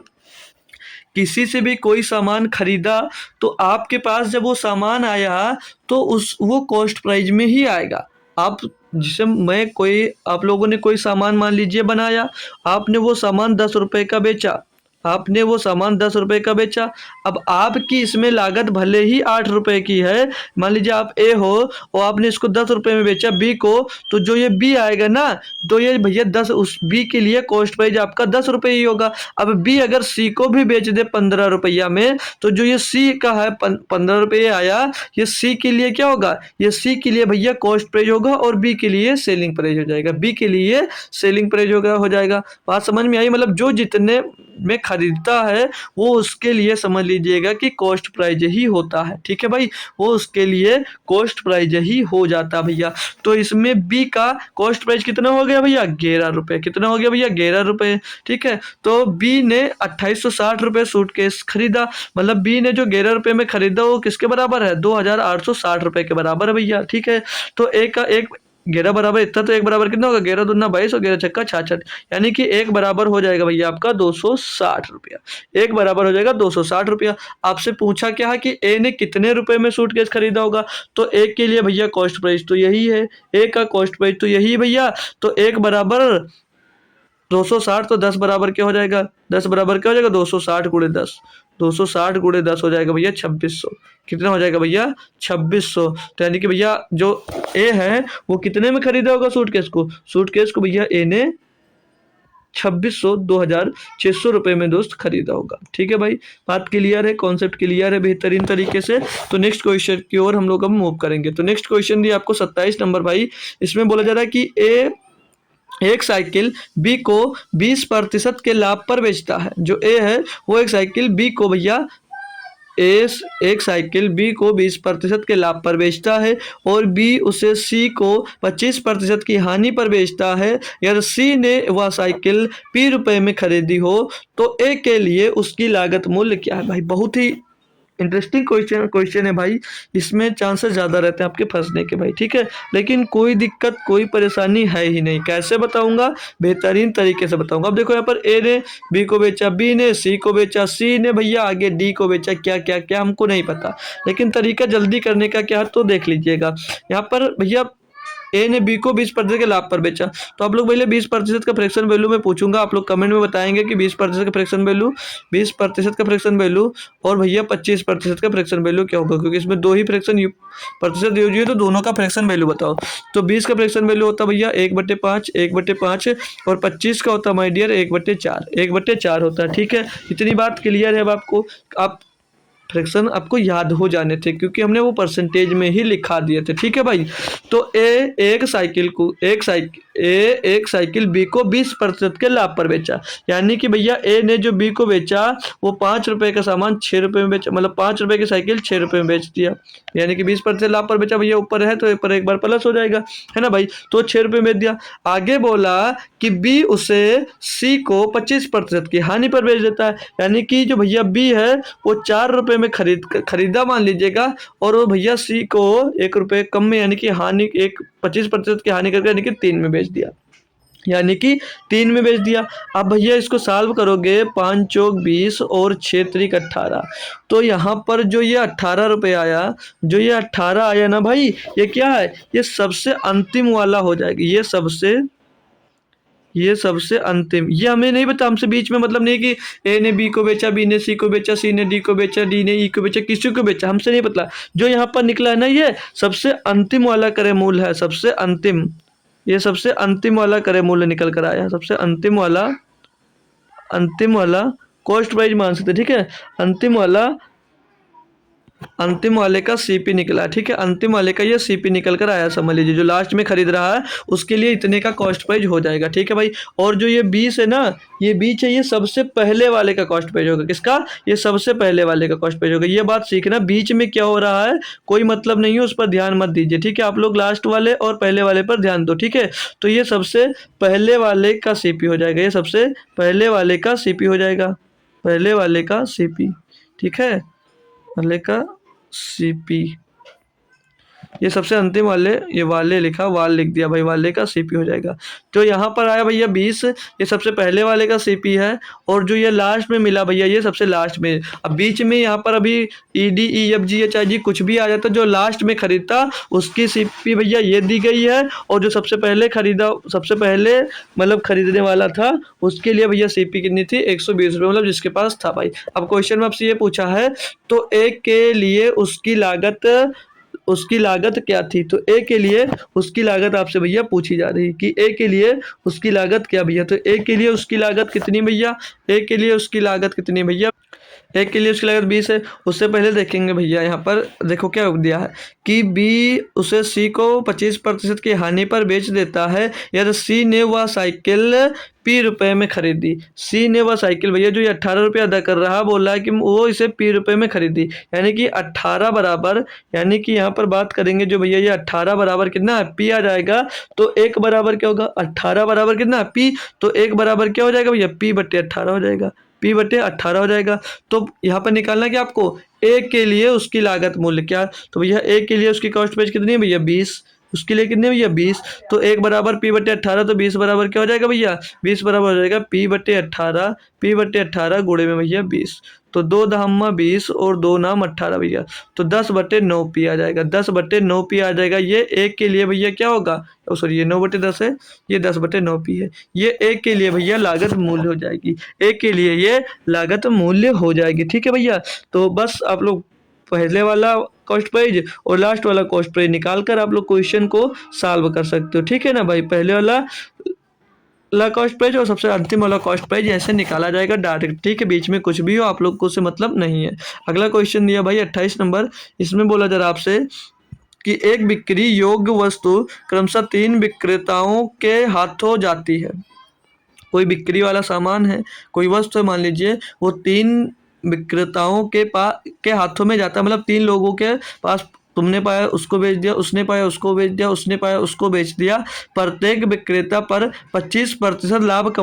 किसी से भी कोई सामान खरीदा, तो आपके पास जब वो सामान आया तो वो कॉस्ट प्राइस में ही आएगा। आप जिसे मैं कोई आप लोगों ने कोई सामान मान लीजिए बनाया, आपने वो सामान 10 रुपये का बेचा, आपने वो सामान 10 रुपये का बेचा। अब आपकी इसमें लागत भले ही 8 रुपये की है, मान लीजिए आप ए हो और आपने इसको 10 रुपये में बेचा बी को, तो जो ये बी आएगा ना, तो ये भैया 10, उस बी के लिए कॉस्ट प्राइस आपका 10 रुपये ही होगा। अब बी अगर सी को भी बेच दे 15 रुपया में, तो जो ये सी का है 15 रुपये आया, ये सी के लिए क्या होगा? ये सी के लिए भैया कॉस्ट प्राइस होगा, और बी के लिए सेलिंग प्राइस हो जाएगा, बी के लिए सेलिंग प्राइस हो जाएगा। बात समझ में आई? मतलब जो जितने में खरीदता है वो उसके लिए समझ लीजिएगा कि कॉस्ट प्राइस ही होता है। ठीक है भाई, वो उसके लिए कॉस्ट प्राइस ही हो जाता है भैया। तो इसमें बी का कॉस्ट प्राइस कितना हो गया भैया? 11 रुपये। कितना हो गया भैया? 11 रुपये। ठीक है, तो बी ने 2860 रुपये सूटकेस खरीदा, मतलब बी ने जो 11 रुपये में खरीदा वो किसके बराबर है? 2860 रुपये के बराबर है भैया। ठीक है, तो एक का एक 11 बराबर इतना, तो एक बराबर कितना होगा? 11 दूना 22 और 11 छक्का 66, यानी कि एक बराबर हो जाएगा भैया आपका 260 रुपया। एक बराबर हो जाएगा 260 रुपया। आपसे पूछा क्या है कि ए ने कितने रुपए में सूटकेस खरीदा होगा, तो एक के लिए भैया कॉस्ट प्राइस तो यही है, ए का कॉस्ट प्राइस तो यही है भैया। तो एक बराबर 260, तो 10 बराबर क्या हो जाएगा? 10 बराबर क्या हो जाएगा? 260 गुणे 10, 260 गुणे 10 हो जाएगा भैया 2600। कितना हो जाएगा भैया? 2600। तो यानी कि भैया जो ए है वो कितने में खरीदा होगा सूटकेस को? सूटकेस को भैया ए ने 2600 रुपये में दोस्त खरीदा होगा। ठीक है भाई, बात क्लियर है, कॉन्सेप्ट क्लियर है बेहतरीन तरीके से। तो नेक्स्ट क्वेश्चन की ओर हम लोग अब मूव करेंगे। तो नेक्स्ट क्वेश्चन दिया आपको 27 नंबर भाई। इसमें बोला जा रहा है कि ए एक साइकिल बी को 20% के लाभ पर बेचता है। जो ए है वो एक साइकिल बी को भैया एक साइकिल बी को 20% के लाभ पर बेचता है, और बी उसे सी को 25% की हानि पर बेचता है। यदि सी ने वह साइकिल P रुपए में खरीदी हो तो ए के लिए उसकी लागत मूल्य क्या है? भाई बहुत ही इंटरेस्टिंग क्वेश्चन है भाई, इसमें चांसेस ज़्यादा रहते हैं आपके फंसने के भाई, ठीक है। लेकिन कोई दिक्कत कोई परेशानी है ही नहीं। कैसे बताऊंगा? बेहतरीन तरीके से बताऊंगा। अब देखो यहाँ पर ए ने बी को बेचा, बी ने सी को बेचा, सी ने भैया आगे डी को बेचा, क्या क्या क्या हमको नहीं पता, लेकिन तरीका जल्दी करने का क्या है तो देख लीजिएगा। यहाँ पर भैया ए ने बी को 20% के लाभ पर बेचा, तो आप लोग पहले 20% का फ्रैक्शन वैल्यू मैं पूछूंगा, आप लोग कमेंट में बताएंगे कि 20% का फ्रैक्शन वैल्यू, 20% का फ्रैक्शन वैल्यू और भैया 25% का फ्रैक्शन वैल्यू क्या होगा, क्योंकि इसमें दो ही फ्रैक्शन प्रतिशत यूज हुई, तो दोनों का फ्रैक्शन वैल्यू बताओ। तो 20 का फ्रैक्शन वैल्यू होता है भैया 1/5, 1/5, और 25 का होता है माय डियर 1/4, 1/4 होता है, ठीक है। इतनी बात क्लियर है अब आपको, आप फ्रैक्शन आपको याद हो जाने थे क्योंकि हमने वो परसेंटेज में ही लिखा दिए थे, ठीक है भाई। तो एक साइकिल बी को 20% के लाभ पर बेचा, यानी कि भैया ए ने जो बी को बेचा वो 5 रुपए का सामान 6 रुपए में बेचा, मतलब 5 रुपए की साइकिल 6 रुपए में बेच दिया, यानी कि 20% लाभ पर बेचा। भैया ऊपर है तो ऊपर एक बार प्लस हो जाएगा, है ना भाई। तो 6 रुपए में बेच दिया। आगे बोला कि बी उसे सी को 25% की हानि पर बेच देता है, यानी कि जो भैया बी है वो 4 रुपए में खरीदा मान लीजिएगा, और वो भैया सी को 1 रुपए कम में, यानी कि हानि 25% की हानि करके, यानी कि 3 में बेच दिया, यानी कि 3 में बेच दिया। अब भैया इसको सॉल्व करोगे, 5 चौक 20 और 6 त्रिक 18, तो यहाँ पर जो ये 18 रुपये आया, जो ये 18 आया ना भाई, ये क्या है, ये सबसे अंतिम वाला हो जाएगा, ये सबसे अंतिम, ये हमें नहीं पता, हमसे बीच में मतलब नहीं कि ए ने बी को बेचा, बी ने सी को बेचा, सी ने डी को बेचा, डी ने ई को बेचा, किसी को बेचा, हमसे नहीं पता। जो यहाँ पर निकला है ना, ये सबसे अंतिम वाला करे मूल है, सबसे अंतिम, ये सबसे अंतिम वाला करे मूल्य निकल कर आया, सबसे अंतिम वाला कॉस्ट प्राइस मान सकते, ठीक है। अंतिम वाले का सीपी निकला, ठीक है। अंतिम वाले का ये सीपी निकल कर आया, समझ लीजिए। जो लास्ट में खरीद रहा है उसके लिए इतने का कॉस्ट प्राइस हो जाएगा, ठीक है भाई। और जो ये 20 है ना, ये 20 है, ये सबसे पहले वाले का कॉस्ट प्राइस होगा। किसका? ये सबसे पहले वाले का कॉस्ट प्राइस होगा। ये बात सीखना, बीच में क्या हो रहा है कोई मतलब नहीं है, उस पर ध्यान मत दीजिए, ठीक है। आप लोग लास्ट वाले और पहले वाले पर ध्यान दो, ठीक है। तो ये सबसे पहले वाले का सीपी हो जाएगा, ये सबसे पहले वाले का सीपी हो जाएगा, पहले वाले का सीपी, ठीक है, वाले का सीपी। ये सबसे अंतिम वाले, ये वाले लिखा, वाल लिख दिया भाई, वाले का सीपी हो जाएगा। तो यहाँ पर आया भैया 20, ये सबसे पहले वाले का सीपी है, और जो ये लास्ट में मिला भैया ये सबसे लास्ट में। अब बीच में यहाँ पर अभी EDEFGHIG कुछ भी आ जाता, जो लास्ट में खरीदता उसकी सीपी भैया ये दी गई है, और जो सबसे पहले खरीदा, सबसे पहले मतलब खरीदने वाला था उसके लिए भैया सीपी कितनी थी, 120 रुपये, मतलब जिसके पास था भाई। अब क्वेश्चन में आपसे ये पूछा है, तो एक के लिए उसकी लागत क्या थी, तो ए के लिए उसकी लागत आपसे भैया पूछी जा रही है कि ए के लिए उसकी लागत क्या भैया। तो ए के लिए उसकी लागत कितनी भैया, ए के लिए उसकी लागत कितनी भैया, एक के लिए उसकी लागत 20 है। उससे पहले देखेंगे भैया, यहाँ पर देखो क्या दिया है कि बी उसे सी को 25% की हानि पर बेच देता है यदि सी ने वह साइकिल P रुपए में खरीदी। सी ने वह साइकिल भैया जो ये 18 रुपये अदा कर रहा है, बोल रहा है कि वो इसे P रुपए में खरीदी, यानी कि 18 बराबर, यानी कि यहाँ पर बात करेंगे जो भैया ये 18 बराबर कितना है, P आ जाएगा। तो एक बराबर क्या होगा, 18 बराबर कितना है, P, तो एक बराबर क्या हो जाएगा भैया, P/18 हो जाएगा, P/18 हो जाएगा। तो यहाँ पर निकालना क्या आपको, ए के लिए उसकी लागत मूल्य क्या, तो भैया ए के लिए उसकी कॉस्ट प्राइस कितनी है भैया 20, उसके लिए कितने भैया 20, तो एक बराबर P/18, तो 20 बराबर क्या हो जाएगा भैया, 20 बराबर हो जाएगा P/18 गुणे में भैया 20, तो 2 दहम्मा 20 और 2 नाम 18 भैया, तो 10/9P आ जाएगा, 10/9P आ जाएगा। ये एक के लिए भैया क्या होगा, सॉरी ये 9/10 है, ये 10/9P है। ये एक के लिए भैया लागत मूल्य हो जाएगी, एक के लिए ये लागत मूल्य हो जाएगी, ठीक है भैया। तो बस आप लोग पहले वाला कॉस्ट प्राइस और लास्ट वाला कॉस्ट प्राइस निकाल कर आप लोग क्वेश्चन को सॉल्व कर सकते हो, ठीक है ना भाई। पहले वाला कॉस्ट प्राइस और सबसे अंतिम वाला कॉस्ट प्राइस ऐसे निकाला जाएगा डायरेक्ट, ठीक है। बीच में कुछ भी हो आप लोग को उससे मतलब नहीं है। अगला क्वेश्चन दिया भाई 28 नंबर, इसमें बोला जा रहा आपसे कि एक बिक्री योग्य वस्तु क्रमशः 3 विक्रेताओं के हाथों जाती है। कोई बिक्री वाला सामान है, कोई वस्तु है, मान लीजिए वो 3 विक्रेताओं के हाथों में जाता है, मतलब 3 लोगों के पास तुमने पाया उसको बेच दिया, उसने पाया उसको बेच दिया, उसने पाया उसको बेच दिया। प्रत्येक विक्रेता पर 25% लाभ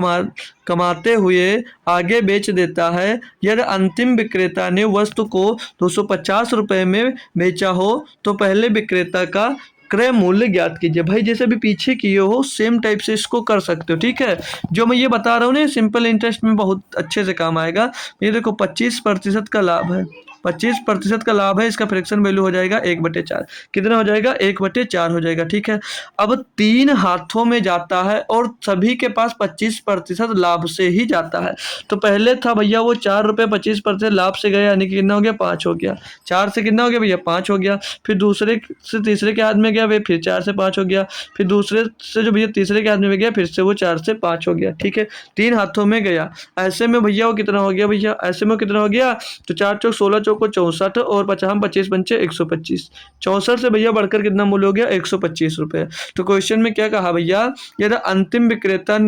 कमाते हुए आगे बेच देता है। यदि अंतिम विक्रेता ने वस्तु को 250 रुपये में बेचा हो तो पहले विक्रेता का क्रय मूल्य ज्ञात कीजिए। भाई जैसे भी पीछे किए हो सेम टाइप से इसको कर सकते हो, ठीक है। जो मैं ये बता रहा हूँ ना सिंपल इंटरेस्ट में बहुत अच्छे से काम आएगा। ये देखो 25% का लाभ है, 25% का लाभ है, इसका फ्रैक्शन वैल्यू हो जाएगा 1/4। कितना हो जाएगा? 1/4 हो जाएगा, ठीक है। अब 3 हाथों में जाता है और सभी के पास 25% लाभ से ही जाता है। तो पहले था भैया वो 4 रुपये 25% लाभ से गया, यानी कि कितना हो गया? 5 हो गया। 4 से कितना हो गया भैया? 5 हो गया। फिर दूसरे से तीसरे के हाथ में गया, वे फिर 4 से 5 हो गया। फिर दूसरे से जो भैया तीसरे के हाथ में गया, फिर से वो 4 से 5 हो गया, ठीक है। 3 हाथों में गया। ऐसे में भैया वो कितना हो गया भैया? ऐसे में कितना हो गया? तो 4 चौक 16 चौक को 64 और 50 25 पंचे 125। 64 से भैया बढ़कर कितना मूल्य हो गया? 125 रुपये। तो क्वेश्चन में क्या कहा भैया? यदि अंतिम विक्रेता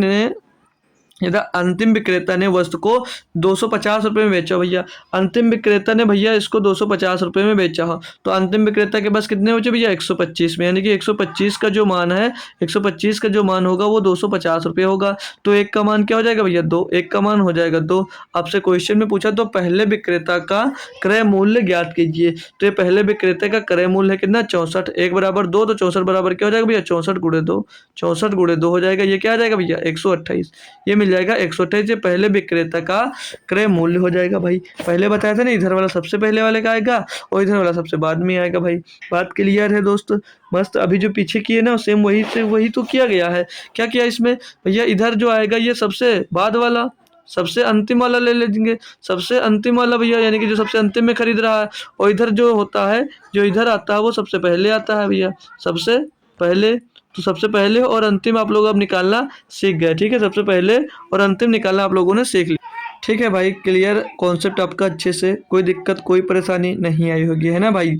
ने वस्तु को 250 रुपये में बेचा भैया, अंतिम विक्रेता ने भैया इसको 250 रुपये में बेचा हो, तो अंतिम विक्रेता के पास कितने बचे भैया? 125 में, यानी कि 125 का जो मान है, 125 का जो मान होगा वो 250 रुपये होगा। तो एक का मान क्या हो जाएगा भैया? 2। एक का मान हो जाएगा 2। आपसे क्वेश्चन में पूछा तो पहले विक्रेता का क्रय मूल्य ज्ञात कीजिए। तो ये पहले विक्रेता का क्रय मूल्य है कितना? 64। 1 बराबर 2, तो 64 बराबर क्या हो जाएगा भैया? 64 गुणे 2, 64 गुणे 2 हो जाएगा। ये क्या आ जाएगा भैया? 128। ये मिल जाएगा 128। ये पहले विक्रेता का क्रय मूल्य हो जाएगा भाई। पहले बताया था ना, इधर वाला सबसे पहले वाले का आएगा और इधर वाला सबसे बाद में आएगा भाई। बात क्लियर है दोस्त? मस्त। अभी जो पीछे किए ना सेम वही से वही तो किया गया है। क्या किया इसमें भैया? इधर जो आएगा ये सबसे बाद वाला, सबसे अंतिम वाला ले लेंगे। सबसे अंतिम वाला भैया, यानी कि जो सबसे अंतिम में खरीद रहा है, और इधर जो होता है, जो इधर आता है वो सबसे पहले आता है भैया, सबसे पहले। तो सबसे पहले और अंतिम आप लोग अब निकालना सीख गए, ठीक है। सबसे पहले और अंतिम निकालना आप लोगों ने सीख लिया, ठीक है भाई। क्लियर कॉन्सेप्ट आपका अच्छे से, कोई दिक्कत कोई परेशानी नहीं आई होगी, है ना भाई।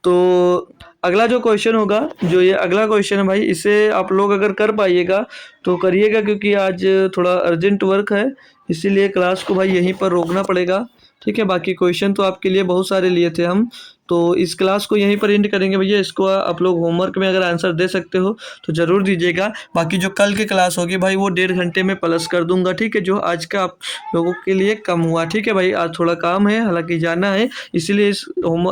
तो अगला जो क्वेश्चन होगा, जो ये अगला क्वेश्चन है भाई, इसे आप लोग अगर कर पाइएगा तो करिएगा, क्योंकि आज थोड़ा अर्जेंट वर्क है, इसीलिए क्लास को भाई यहीं पर रोकना पड़ेगा, ठीक है। बाकी क्वेश्चन तो आपके लिए बहुत सारे लिए थे हम, तो इस क्लास को यहीं पर एंड करेंगे भैया। इसको आप लोग होमवर्क में अगर आंसर दे सकते हो तो ज़रूर दीजिएगा। बाकी जो कल की क्लास होगी भाई वो 1.5 घंटे में प्लस कर दूंगा, ठीक है, जो आज का आप लोगों के लिए कम हुआ, ठीक है भाई। आज थोड़ा काम है, हालांकि जाना है, इसीलिए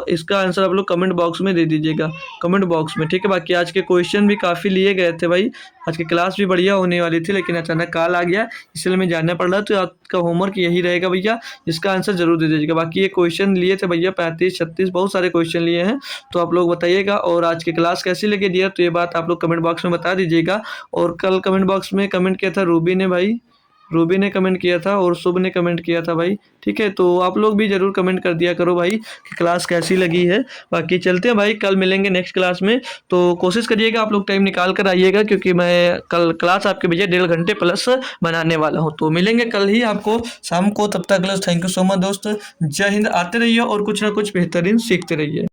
इसका आंसर आप लोग कमेंट बॉक्स में दे दीजिएगा, कमेंट बॉक्स में, ठीक है। बाकी आज के क्वेश्चन भी काफ़ी लिए गए थे भाई, आज की क्लास भी बढ़िया होने वाली थी, लेकिन अचानक कॉल आ गया इसलिए मैं जानना पड़ रहा। तो आपका होमवर्क यही रहेगा भैया, इसका आंसर जरूर दे दीजिएगा। बाकी ये क्वेश्चन लिए थे भैया 35 36 बहुत सारे क्वेश्चन लिए हैं, तो आप लोग बताइएगा। और आज की क्लास कैसी लगी दिया, तो ये बात आप लोग कमेंट बॉक्स में बता दीजिएगा। और कल कमेंट बॉक्स में कमेंट किया था रूबी ने भाई, रूबी ने कमेंट किया था और शुभ ने कमेंट किया था भाई, ठीक है। तो आप लोग भी ज़रूर कमेंट कर दिया करो भाई कि क्लास कैसी लगी है। बाकी चलते हैं भाई, कल मिलेंगे नेक्स्ट क्लास में। तो कोशिश करिएगा आप लोग टाइम निकाल कर आइएगा, क्योंकि मैं कल क्लास आपके भैया 1.5 घंटे प्लस बनाने वाला हूँ। तो मिलेंगे कल ही आपको शाम को, तब तक थैंक यू सो मच दोस्त। जय हिंद। आते रहिए और कुछ ना कुछ बेहतरीन सीखते रहिए।